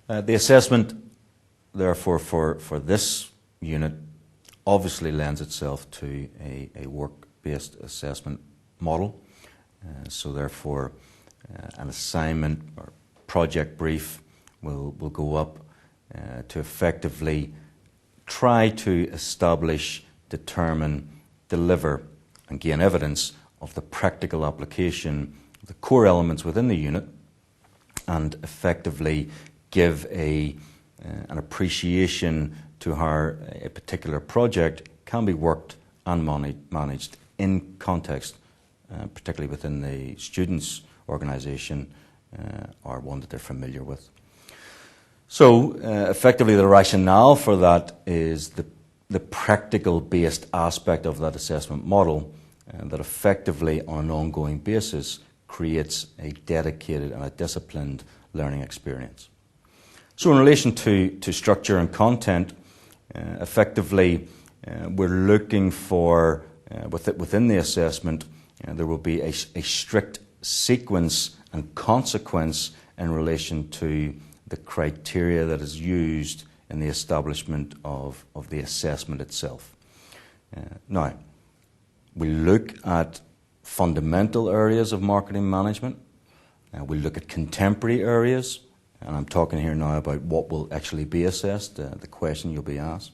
The assessment, therefore, for this unit obviously lends itself to a work-based assessment model. So therefore, an assignment or project brief will go up to effectively try to establish, determine, deliver, and gain evidence of the practical application of the core elements within the unit, and effectively give an appreciation to how a particular project can be worked and managed in context, particularly within the students' organisation or one that they're familiar with. So, effectively, the rationale for that is the practical-based aspect of that assessment model that effectively, on an ongoing basis, creates a dedicated and a disciplined learning experience. So in relation to structure and content, effectively, we're looking for, within the assessment, there will be a strict sequence and consequence in relation to the criteria that is used in the establishment of the assessment itself. Now, we look at fundamental areas of marketing management. We look at contemporary areas, and I'm talking here now about what will actually be assessed, the question you'll be asked.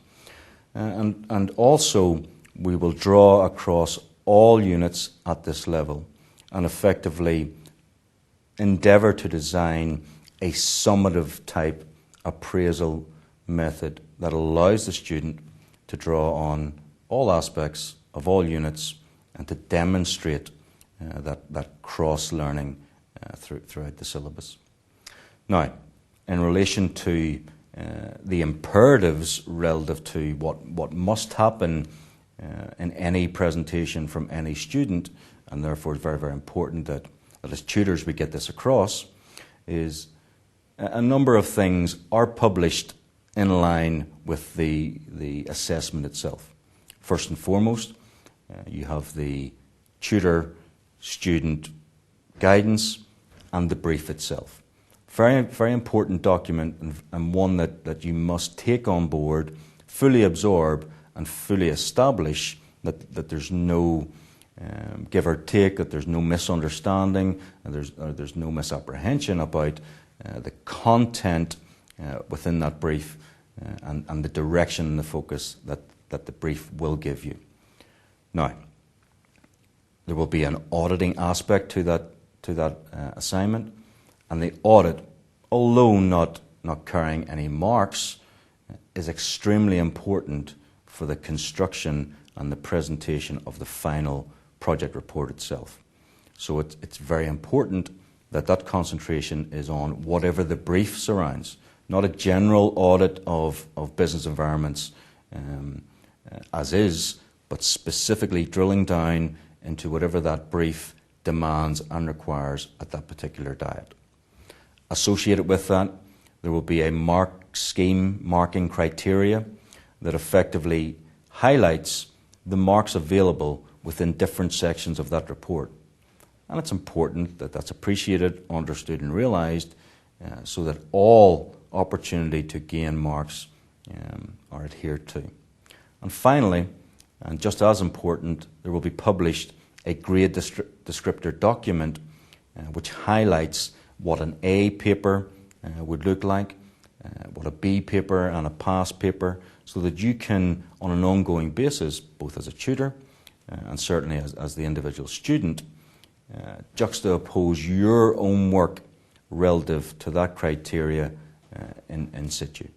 And also, we will draw across all units at this level and effectively endeavour to design a summative type appraisal method that allows the student to draw on all aspects of all units and to demonstrate that cross-learning throughout the syllabus. Now, in relation to the imperatives relative to what must happen in any presentation from any student, and therefore it's very, very important that as tutors we get this across, is a number of things are published in line with the assessment itself. First and foremost, you have the tutor-student guidance and the brief itself. Very, very important document, and one that you must take on board, fully absorb, and fully establish that there's no give or take, that there's no misunderstanding, and there's no misapprehension about the content within that brief and the direction and the focus that the brief will give you. Now, there will be an auditing aspect to that assignment, and the audit, although not carrying any marks, is extremely important for the construction and the presentation of the final project report itself. So it's very important that concentration is on whatever the brief surrounds, not a general audit of business environments as is, but specifically drilling down into whatever that brief demands and requires at that particular diet. Associated with that, there will be a marking criteria that effectively highlights the marks available within different sections of that report. And it's important that that's appreciated, understood and realised so that all opportunity to gain marks are adhered to. And finally, and just as important, there will be published a grade descriptor document which highlights what an A paper would look like, what a B paper and a pass paper, so that you can, on an ongoing basis, both as a tutor and certainly as the individual student, juxtapose your own work relative to that criteria in situ.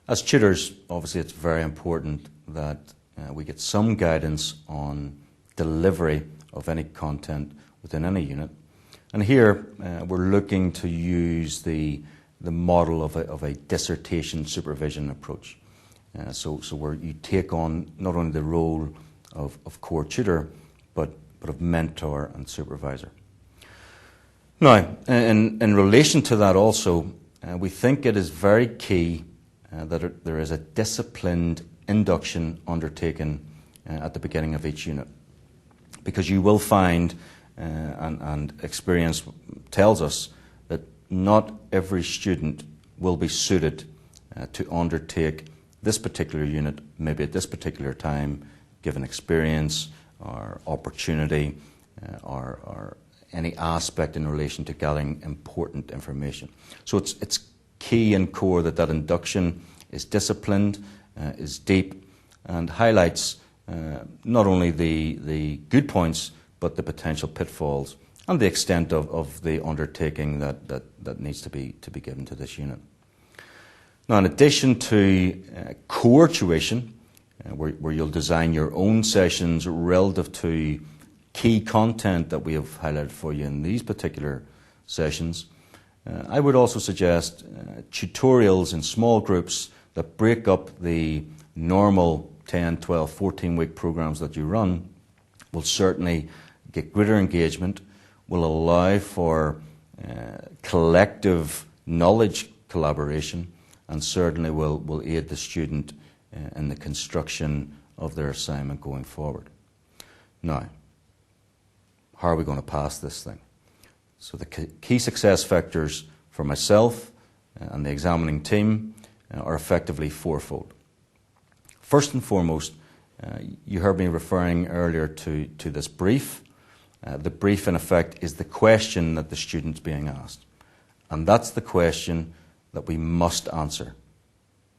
As tutors, obviously it's very important that we get some guidance on delivery of any content within any unit. And here we're looking to use the model of a dissertation supervision approach. So where you take on not only the role of core tutor, but of mentor and supervisor. Now, in relation to that also, we think it is very key that there is a disciplined induction undertaken at the beginning of each unit. Because you will find, and experience tells us, that not every student will be suited to undertake this particular unit, maybe at this particular time, given experience or opportunity or any aspect in relation to gathering important information. So it's key and core that induction is disciplined, is deep, and highlights not only the good points, but the potential pitfalls and the extent of the undertaking that needs to be given to this unit. Now, in addition to core tuition, where you'll design your own sessions relative to key content that we have highlighted for you in these particular sessions, I would also suggest tutorials in small groups that break up the normal 10, 12, 14-week programs that you run will certainly get greater engagement, will allow for collective knowledge collaboration, and certainly will aid the student in the construction of their assignment going forward. Now, how are we going to pass this thing? So the key success factors for myself and the examining team are effectively fourfold. First and foremost, you heard me referring earlier to this brief. The brief, in effect, is the question that the student's being asked. And that's the question that we must answer.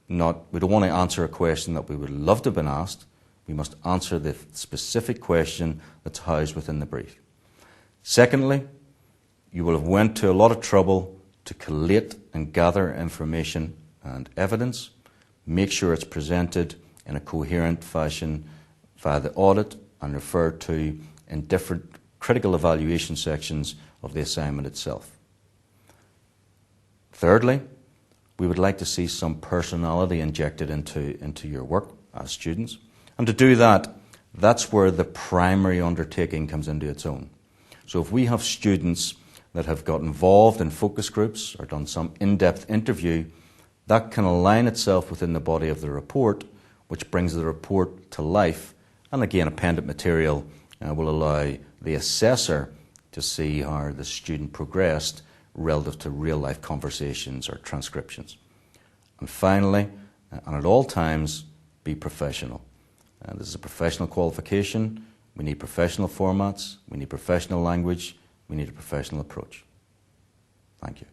We don't want to answer a question that we would love to have been asked. We must answer the specific question that's housed within the brief. Secondly, you will have went to a lot of trouble to collate and gather information and evidence. Make sure it's presented in a coherent fashion via the audit and referred to in different critical evaluation sections of the assignment itself. Thirdly, we would like to see some personality injected into your work as students. And to do that, that's where the primary undertaking comes into its own. So if we have students that have got involved in focus groups or done some in-depth interview, that can align itself within the body of the report, which brings the report to life. And again, appended material will allow the assessor to see how the student progressed relative to real-life conversations or transcriptions. And finally, and at all times, be professional. This is a professional qualification. We need professional formats. We need professional language. We need a professional approach. Thank you.